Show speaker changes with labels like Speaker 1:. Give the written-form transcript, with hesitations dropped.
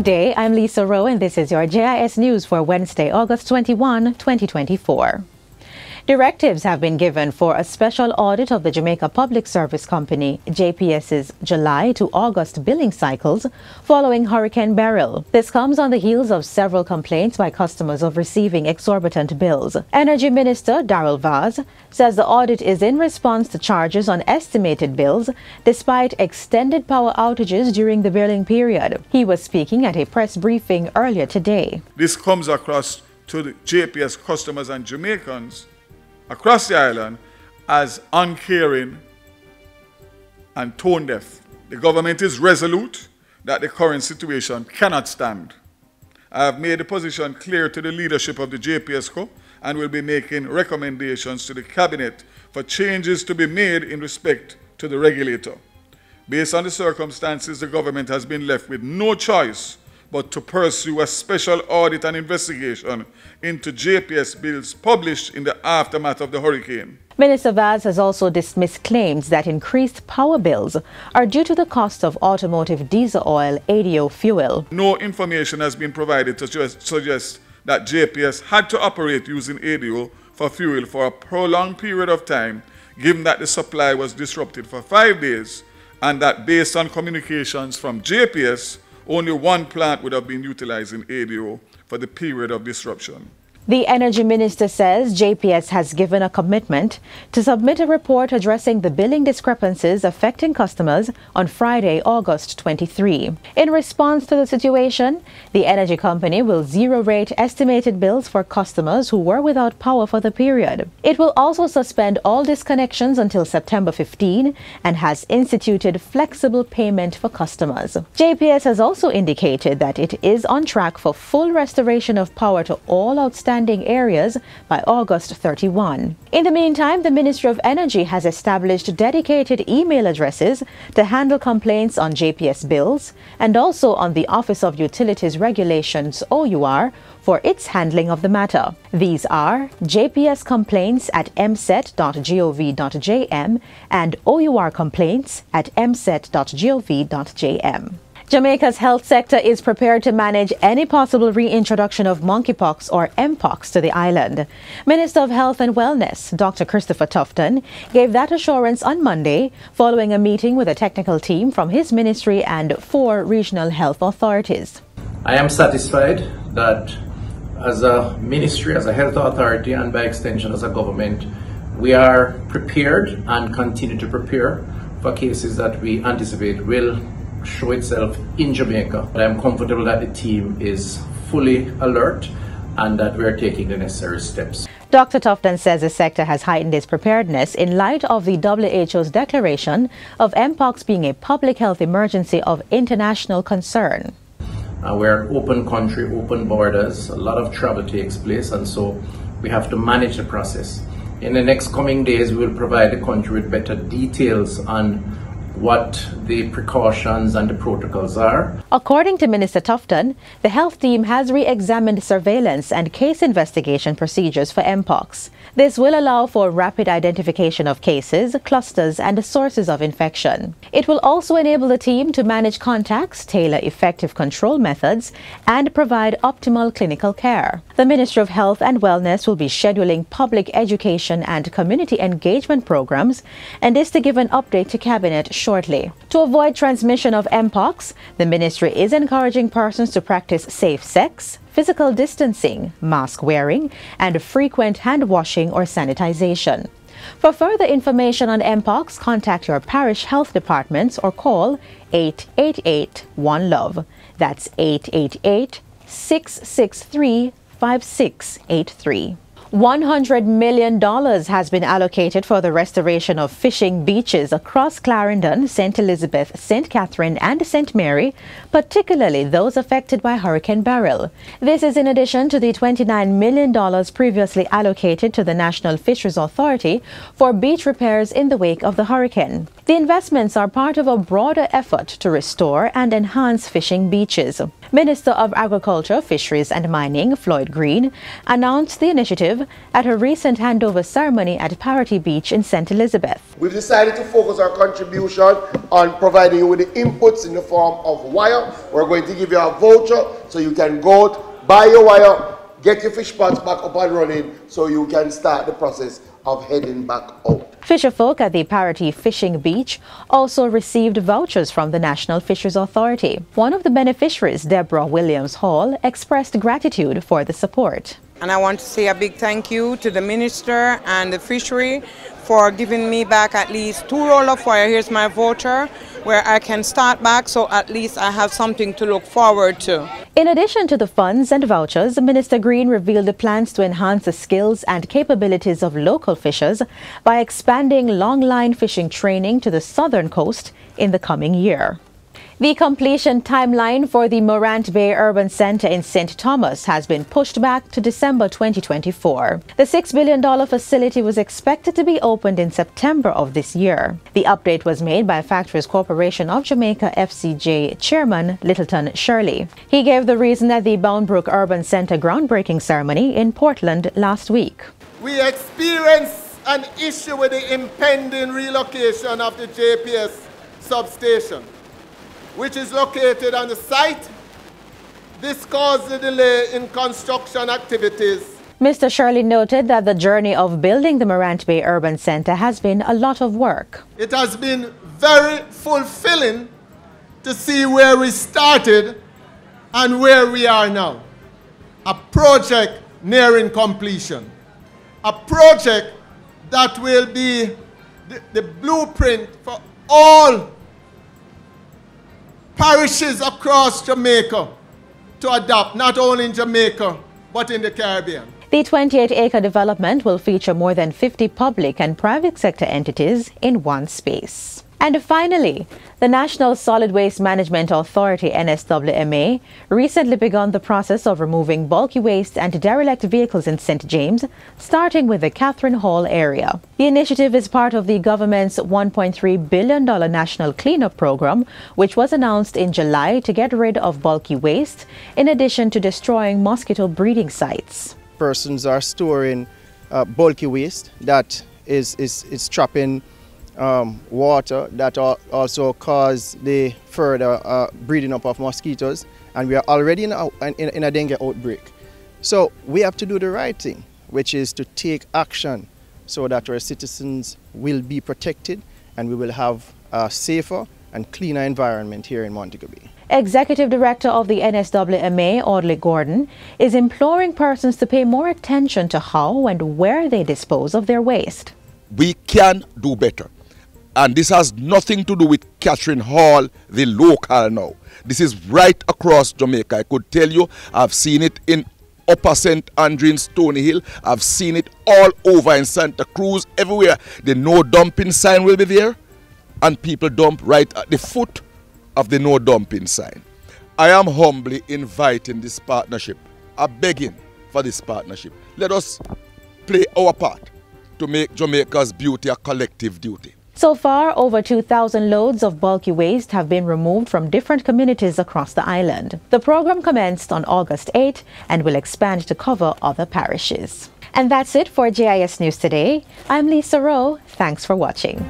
Speaker 1: Good day, I'm Lisa Rowe and this is your JIS News for Wednesday, August 21, 2024. Directives have been given for a special audit of the Jamaica Public Service Company, JPS's July to August billing cycles following Hurricane Beryl. This comes on the heels of several complaints by customers of receiving exorbitant bills. Energy Minister Darrell Vaz says the audit is in response to charges on estimated bills despite extended power outages during the billing period. He was speaking at a press briefing earlier today.
Speaker 2: This comes across to the JPS customers and Jamaicans across the island as uncaring and tone deaf. The government is resolute that the current situation cannot stand. I have made the position clear to the leadership of the JPS Co and will be making recommendations to the Cabinet for changes to be made in respect to the regulator. Based on the circumstances, the government has been left with no choice but to pursue a special audit and investigation into JPS bills published in the aftermath of the hurricane.
Speaker 1: Minister Vaz has also dismissed claims that increased power bills are due to the cost of automotive diesel oil, ADO fuel.
Speaker 2: No information has been provided to suggest that JPS had to operate using ADO for fuel for a prolonged period of time, given that the supply was disrupted for 5 days and that based on communications from JPS, only one plant would have been utilizing ADO for the period of disruption.
Speaker 1: The Energy Minister says JPS has given a commitment to submit a report addressing the billing discrepancies affecting customers on Friday, August 23. In response to the situation, the energy company will zero-rate estimated bills for customers who were without power for the period. It will also suspend all disconnections until September 15 and has instituted flexible payment for customers. JPS has also indicated that it is on track for full restoration of power to all outstanding areas by August 31. In the meantime, the Ministry of Energy has established dedicated email addresses to handle complaints on JPS bills and also on the Office of Utilities Regulations OUR for its handling of the matter. These are jpscomplaints@mset.gov.jm and ourcomplaints@mset.gov.jm. Jamaica's health sector is prepared to manage any possible reintroduction of monkeypox or mpox to the island. Minister of Health and Wellness, Dr. Christopher Tufton, gave that assurance on Monday following a meeting with a technical team from his ministry and 4 regional health authorities.
Speaker 3: I am satisfied that as a ministry, as a health authority, and by extension as a government, we are prepared and continue to prepare for cases that we anticipate will show itself in Jamaica. I am comfortable that the team is fully alert and that we are taking the necessary steps.
Speaker 1: Dr. Tufton says the sector has heightened its preparedness in light of the WHO's declaration of mpox being a public health emergency of international concern.
Speaker 3: We're an open country, open borders, a lot of travel takes place, and so we have to manage the process. In the next coming days, we will provide the country with better details on what the precautions and the protocols are.
Speaker 1: According to Minister Tufton, the health team has re-examined surveillance and case investigation procedures for mpox. This will allow for rapid identification of cases, clusters, and sources of infection. It will also enable the team to manage contacts, tailor effective control methods, and provide optimal clinical care. The Ministry of Health and Wellness will be scheduling public education and community engagement programs, and is to give an update to Cabinet shortly. To avoid transmission of mpox, the ministry is encouraging persons to practice safe sex, physical distancing, mask wearing, and frequent hand washing or sanitization. For further information on mpox, contact your parish health departments or call 888-1-LOVE. That's 888-663-5683. $100 million has been allocated for the restoration of fishing beaches across Clarendon, St. Elizabeth, St. Catherine, and St. Mary, particularly those affected by Hurricane Beryl. This is in addition to the $29 million previously allocated to the National Fisheries Authority for beach repairs in the wake of the hurricane. The investments are part of a broader effort to restore and enhance fishing beaches. Minister of Agriculture, Fisheries and Mining, Floyd Green, announced the initiative at a recent handover ceremony at Parity Beach in St. Elizabeth.
Speaker 4: We've decided to focus our contribution on providing you with the inputs in the form of wire. We're going to give you a voucher so you can go out, buy your wire, get your fish pots back up and running so you can start the process of heading back out.
Speaker 1: Fisherfolk at the Parity Fishing Beach also received vouchers from the National Fisheries Authority. One of the beneficiaries, Deborah Williams Hall, expressed gratitude for the support.
Speaker 5: And I want to say a big thank you to the minister and the fishery for giving me back at least 2 rolls of wire. Here's my voucher where I can start back, so at least I have something to look forward to.
Speaker 1: In addition to the funds and vouchers, Minister Green revealed the plans to enhance the skills and capabilities of local fishers by expanding long-line fishing training to the southern coast in the coming year. The completion timeline for the Morant Bay Urban Centre in St. Thomas has been pushed back to December 2024. The $6 billion facility was expected to be opened in September of this year. The update was made by Factories Corporation of Jamaica FCJ Chairman Littleton Shirley. He gave the reason at the Boundbrook Urban Centre groundbreaking ceremony in Portland last week.
Speaker 6: We experienced an issue with the impending relocation of the JPS substation, which is located on the site. This caused a delay in construction activities.
Speaker 1: Mr. Shirley noted that the journey of building the Morant Bay Urban Centre has been a lot of work.
Speaker 6: It has been very fulfilling to see where we started and where we are now. A project nearing completion. A project that will be the blueprint for all parishes across Jamaica to adopt, not only in Jamaica, but in the Caribbean.
Speaker 1: The 28-acre development will feature more than 50 public and private sector entities in one space. And finally, the National Solid Waste Management Authority, NSWMA, recently begun the process of removing bulky waste and derelict vehicles in St. James, starting with the Catherine Hall area. The initiative is part of the government's $1.3 billion national cleanup program, which was announced in July to get rid of bulky waste, in addition to destroying mosquito breeding sites.
Speaker 7: Persons are storing bulky waste that is trapping water that also cause the further breeding up of mosquitoes, and we are already in a dengue outbreak. So we have to do the right thing, which is to take action so that our citizens will be protected and we will have a safer and cleaner environment here in Montego Bay.
Speaker 1: Executive Director of the NSWMA, Audley Gordon, is imploring persons to pay more attention to how and where they dispose of their waste.
Speaker 8: We can do better. And this has nothing to do with Catherine Hall, the local now. This is right across Jamaica. I could tell you, I've seen it in Upper St. Andrew in Stony Hill. I've seen it all over in Santa Cruz, everywhere. The no dumping sign will be there, and people dump right at the foot of the no dumping sign. I am humbly inviting this partnership. I'm begging for this partnership. Let us play our part to make Jamaica's beauty a collective duty.
Speaker 1: So far, over 2,000 loads of bulky waste have been removed from different communities across the island. The program commenced on August 8 and will expand to cover other parishes. And that's it for JIS News Today. I'm Lisa Rowe. Thanks for watching.